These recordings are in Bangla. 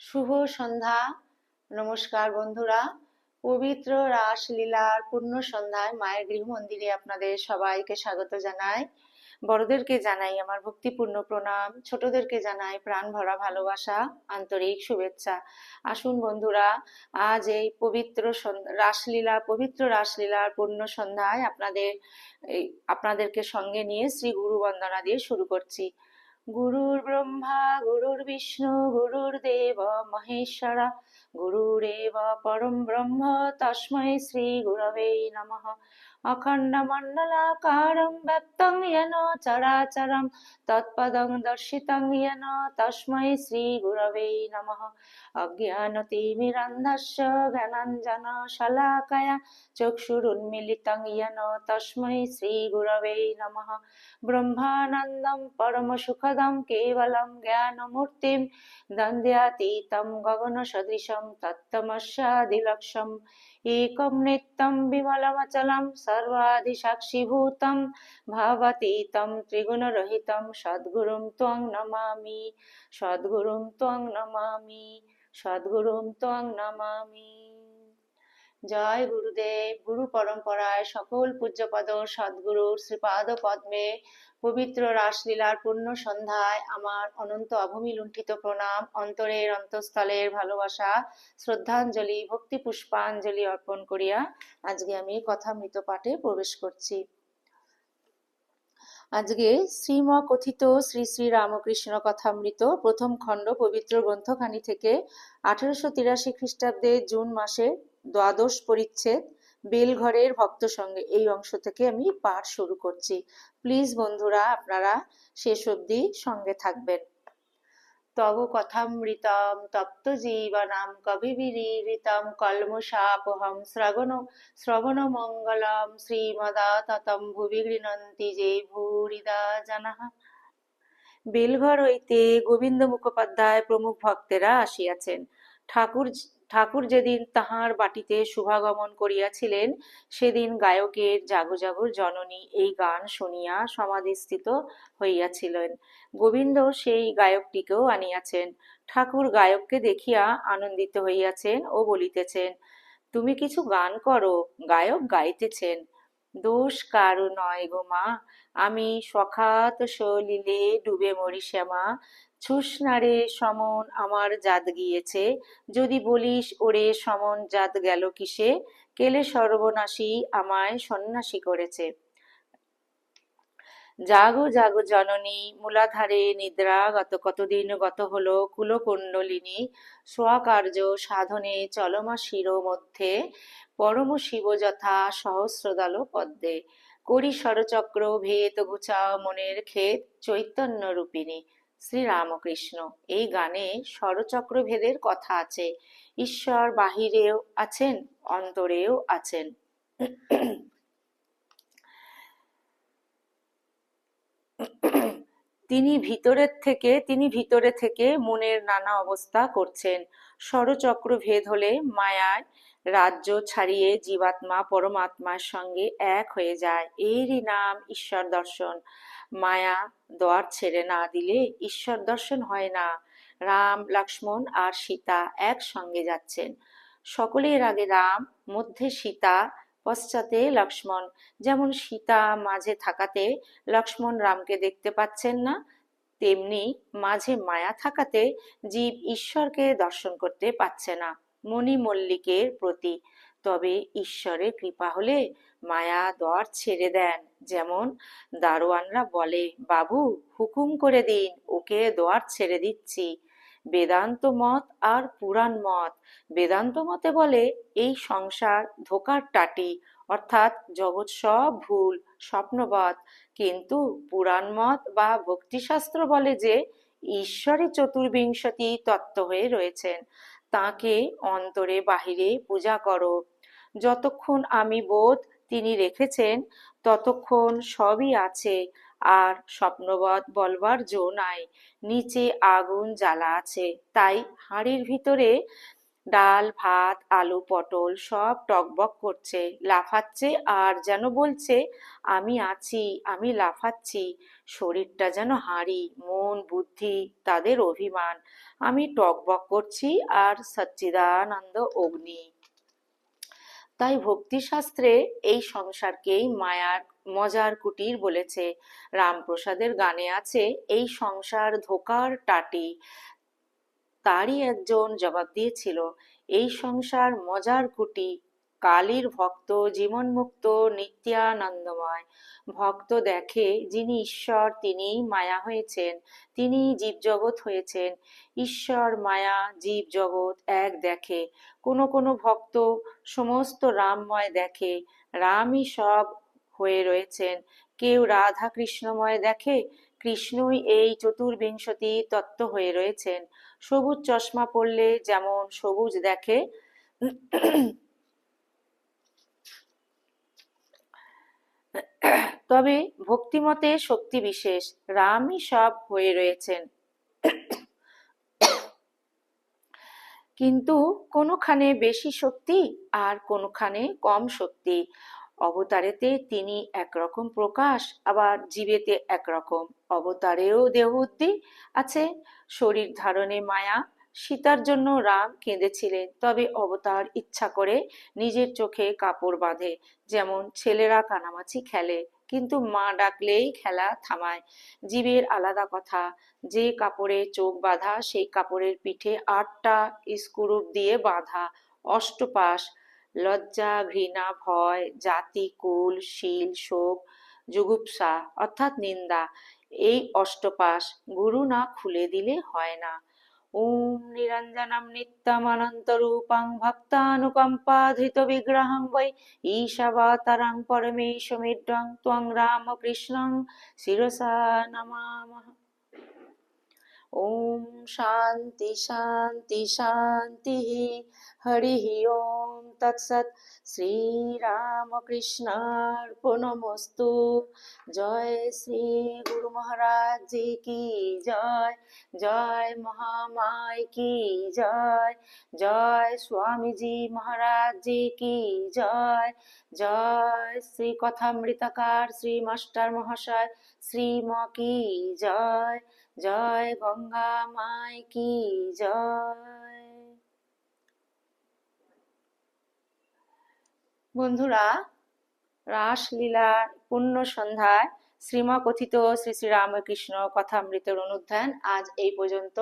শুভ সন্ধ্যা। নমস্কার বন্ধুরা। পবিত্র রাসলীলার পূর্ণ সন্ধ্যায় মায়ের গৃহ মন্দিরে আপনাদের সবাইকে স্বাগত জানাই। বড়দেরকে জানাই আমার ভক্তিপূর্ণ প্রণাম, ছোটদেরকে জানাই প্রাণ ভরা ভালোবাসা, আন্তরিক শুভেচ্ছা। আসুন বন্ধুরা, আজ এই পবিত্র রাসলীলার পূর্ণ সন্ধ্যায় আপনাদেরকে সঙ্গে নিয়ে শ্রী গুরু বন্দনা দিয়ে শুরু করছি। গুরুর ব্রহ্মা গুরুর বিষ্ণু গুরুর্দেব মহেশ্বরা গুরুরেব পরম ব্রহ্ম তস্मै শ্রী গুরবে নমঃ। অখণ্ডমণ্ডলাকারং ব্যক্তং येन চরাচরং তৎপদং দর্শিতং येन তস্मै শ্রী গুরবে নমঃ। অজ্ঞানতিমিরান্ধস্য জ্ঞানাঞ্জনশলাকয়া চক্ষুরুন্মিলিতং येन তস্मै শ্রী গুরবে নমঃ। ব্রহ্মানন্দম পরম সুখদম কেবলম জ্ঞানমূর্তিম দ্বন্দ্বাতীতম গগন সদৃশম তত্ত্বমস্যাদিলক্ষ্যম একম নিত্যম বিমলমচলম সর্বাদি সাক্ষীভূতম ভাবাতীতম ত্রিগুণরহিতম সদ্গুরুম ত্বং নমামি সদ্গুরুম ত্বং নমামি সদ্গুরুম ত্বং নমামি। জয় গুরুদেব। গুরু পরম্পরায় সকল পূজ্যপদ সদ্গুরুর শ্রীপাদ পদ্মে পবিত্র রাসলীলার পূর্ণ সন্ধ্যায় আমার অনন্ত অভূমি লুণ্ঠিত প্রণাম, অন্তরের অন্তঃস্থলের ভালোবাসা, শ্রদ্ধাঞ্জলি, ভক্তি পুষ্পাঞ্জলি অর্পণ করিয়া আজকে আমি কথামৃত পাঠে প্রবেশ করছি। আজকে শ্রীম কথিত শ্রী শ্রী রামকৃষ্ণ কথামৃত প্রথম খণ্ড পবিত্র গ্রন্থখানি থেকে 1883 খ্রিস্টাব্দে জুন মাসে দ্বাদশ পরিচ্ছেদ বেলঘরের ভক্ত সঙ্গে এই অংশ থেকে আমি পাঠ শুরু করছি। প্লিজ বন্ধুরা, আপনারা শেষ অবধি সঙ্গে থাকবেন। তব কথামৃতম তপ্ত জীবনম কবিবিরীরিতম কলমশাপহম শ্রবণ মঙ্গলম শ্রীমদাততম ভুবি গৃণন্তি যে ভূরিদা জনাঃ। বেলঘর হইতে গোবিন্দ মুখোপাধ্যায় প্রমুখ ভক্তেরা আসিয়াছেন। ঠাকুর যেদিন তাহার বাটিতে শুভাগমন করিয়াছিলেন, সেদিন গায়কের জাগো জাগো জননী এই গান শুনিয়া সমাধিস্থিত হইয়াছিলেন। গোবিন্দ সেই গায়কটিকেও আনিয়াছেন। ঠাকুর গায়ককে দেখিয়া আনন্দিত হইয়াছেন ও বলিতেছেন, তুমি কিছু গান করো। গায়ক গাইতেছেন, দোষ কারো নয় গো মা, আমি সখাত সলিলে ডুবে মরি শ্যামা, ছুসনারে সমন আমার জাত গিয়েছে, যদি বলিস ওরে সমন জাত গেল কিসে, কেলে সর্বনাশী আমায় সন্ন্যাসী করেছে। জাগো জাগো জননী, মূলাধারে নিদ্রা কতদিন গত হলো, কুলকুণ্ডলিনী স্বকার্য সাধনে চলমা শির মধ্যে, পরম শিব যথা সহস্রদল পদ্মে, করি স্বরচক্র ভেদ গুছাও মনের ক্ষেত, চৈতন্য রূপিণী। শ্রীরামকৃষ্ণ। এই গানে স্বরচক্র ভেদের কথা আছে। ঈশ্বর বাহিরেও আছেন, অন্তরেও আছেন। তিনি ভিতরে থেকে মনের নানা অবস্থা করছেন। স্বরচক্র ভেদ হলে মায়ার রাজ্য ছাড়িয়ে জীবাত্মা পরমাত্মার সঙ্গে এক হয়ে যায়। এরই নাম ঈশ্বর দর্শন। মায়া দ্বার ছেড়ে না দিলে ঈশ্বর দর্শন হয় না। রাম, লক্ষ্মণ আর সীতা একসঙ্গে যাচ্ছেন। সকলের আগে রাম, মধ্যে সীতা, পশ্চাতে লক্ষ্মণ। যেমন সীতা মাঝে থাকাতে লক্ষ্মণ রামকে দেখতে পাচ্ছেন না, তেমনি মাঝে মায়া থাকাতে জীব ঈশ্বরকে দর্শন করতে পাচ্ছে না। মণি মল্লিকের প্রতি। তবে ঈশ্বরের কৃপা হলে মায়া দ্বার ছেড়ে দেন। যেমন দারোয়ানরা বলে, বাবু হুকুম করে দিন, ওকে দ্বার ছেড়ে দিচ্ছি। বেদান্ত মত আর পুরাণ মত। বেদান্ত মতে বলে এই সংসার ধোকার টাটি, অর্থাৎ জগৎ সব ভুল, স্বপ্নবৎ। কিন্তু পুরাণ মত বা ভক্তিশাস্ত্র বলে যে ঈশ্বরে চতুর্বিংশতি তত্ত্ব হয়ে রয়েছেন, তাকে অন্তরে বাহিরে পূজা করো। যতক্ষণ আমি বোধ তিনি রেখেছেন ততক্ষণ সবই আছে, আর স্বপ্নবৎ বলবার জো নাই। নিচে আগুন জ্বালা আছে, তাই হাঁড়ির ভিতরে ডাল ভাত আলু পটল সব টকবক করছে, লাফাচ্ছে, আর যেন বলছে আমি আছি, আমি লাফাচ্ছি। শরীরটা যেন হাঁড়ি, মন বুদ্ধি তাদের অভিমান, আমি টগবগ করছি আর সচ্চিদানন্দ অগ্নি। তাই ভক্তিশাস্ত্রে এই সংসারকেই মায়ার মজার কুটির বলেছে। রামপ্রসাদের গানে আছে, এই সংসার ধোকার টাটি। তারই একজন জবাব দিয়েছিল, এই সংসার মজার কুটি, কালীর ভক্ত জীবনমুক্ত নিত্যানন্দময়। ভক্ত দেখে যিনি ঈশ্বর তিনিই মায়া হয়েছেন, তিনিই জীবজগৎ হয়েছেন। ঈশ্বর মায়া জীব জগৎ এক দেখে। কোনো কোনো ভক্ত সমস্ত রামময় দেখে, রামই সব হয়ে রয়েছেন। কেউ রাধা কৃষ্ণময় দেখে, কৃষ্ণই এই চতুর্বিংশতি তত্ত্ব হয়ে রয়েছেন। সবুজ চশমা পরলে যেমন সবুজ দেখে, তবে ভক্তিমতে শক্তি বিশেষ, রামই সব হয়ে রয়েছেন। কিন্তু কোনোখানে বেশি শক্তি আর কোনোখানে কম শক্তি। অবতারেতে তিনি একরকম প্রকাশ, আবার জীবেতে একরকম। অবতারেও দেহবুদ্ধি আছে, শরীর ধারণে মায়া। সীতার জন্য রাম কেঁদেছিলেন, তবে অবতার ইচ্ছা করে নিজের চোখে কাপড় বাঁধে, যেমন ছেলেরা কানামাছি খেলে, কিন্তু মা ডাকলেই খেলা থামায়। জীবের আলাদা কথা, যে কাপড়ে চোখ বাঁধা সেই কাপড়ের পিঠে ৮টা স্ক্রুপ দিয়ে বাঁধা, অষ্টপাশ। লজ্জা ঘৃণা ভয় জাতি কুল শীল শোক জুগুপ্সা অর্থাৎ নিন্দা, এই অষ্টপাশ গুরু না খুলে দিলে হয় না। ওম নিরঞ্জনম নিত্যমনন্তরূপং ভক্তানুকম্পাধৃত বিগ্রহং বৈ ঈশাবতারং পরমেশমিড্ডং ত্বং রামকৃষ্ণং শিরসা নমামঃ। ওম শান্তি শান্তি শান্তি। হরি ওম তৎসৎ। শ্রীরামকৃষ্ণার্পণমস্তু। জয় শ্রী গুরু মহারাজ জি কি জয়। জয় মহামায় কি জয়। জয় স্বামীজি মহারাজ জি কি জয়। জয় শ্রী কথামৃতকার শ্রী মাস্টার মহাশয় শ্রীম কি জয়। জয় গঙ্গা মায় কি জয়। বন্ধুরা, রাসলীলার পুণ্য সন্ধ্যায় শ্রীমকথিত শ্রী শ্রী রামকৃষ্ণ কথামৃতের অনুধ্যান আজ এই পর্যন্ত।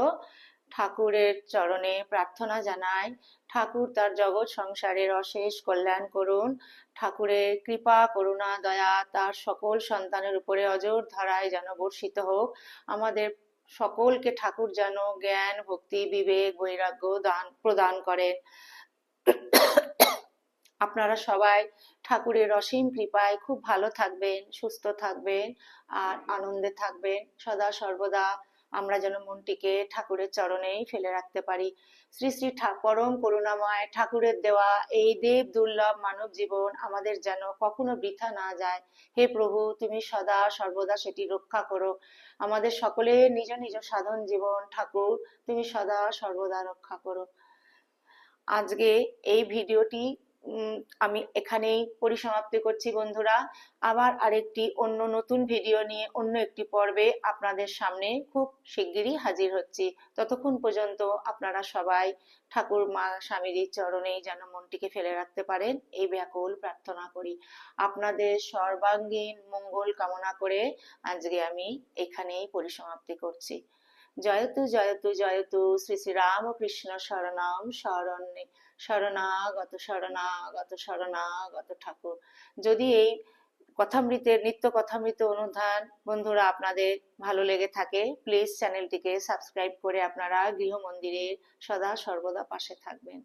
ঠাকুরের চরণে প্রার্থনা জানাই, ঠাকুর তার জগৎ সংসারের অশেষ কল্যাণ করুন। ঠাকুরের কৃপা করুণা দয়া তার সকল সন্তানের উপরে অজর ধারায় যেন বর্ষিত হোক। আমাদের সকলকে ঠাকুর যেন জ্ঞান ভক্তি বিবেক বৈরাগ্য দান প্রদান করেন। আপনারা সবাই ঠাকুরের অসীম কৃপায় খুব ভালো থাকবেন, সুস্থ থাকবেন আর আনন্দে থাকবেন। সদা সর্বদা আমরা যেন মনটিকে ঠাকুরের চরণেই ফেলে রাখতে পারি। শ্রী শ্রী পরম করুণাময় ঠাকুরের দেওয়া এই দেব দুর্লভ মানব জীবন আমাদের যেন কখনো বৃথা না যায়। হে প্রভু, তুমি সদা সর্বদা সেটি রক্ষা করো। আমাদের সকলের নিজ নিজ সাধন জীবন ঠাকুর তুমি সদা সর্বদা রক্ষা করো। আজকে এই ভিডিওটি আমি এখানেই পরিসমাপ্তি করছি বন্ধুরা। আবার আরেকটি অন্য নতুন ভিডিও নিয়ে অন্য একটি পর্বে আপনাদের সামনে খুব শিগগিরই হাজির হচ্ছি। ততক্ষণ পর্যন্ত আপনারা সবাই ঠাকুর মা স্বামীজির চরণে যেন মনটিকে ফেলে রাখতে পারেন, এই ব্যাকুল প্রার্থনা করি। আপনাদের সর্বাঙ্গীন মঙ্গল কামনা করে আজকে আমি এখানেই পরিসমাপ্তি করছি। জয়তু জয়তু জয়তু শ্রী শ্রী রামকৃষ্ণ শরণম শরণ্যে শরণাগত শরণাগত শরণাগত ঠাকুর। যদি এই কথামৃতের নিত্য কথামৃত অনুধান বন্ধুরা আপনাদের ভালো লেগে থাকে, প্লিজ চ্যানেলটিকে সাবস্ক্রাইব করে আপনারা গৃহ মন্দিরের সদা সর্বদা পাশে থাকবেন।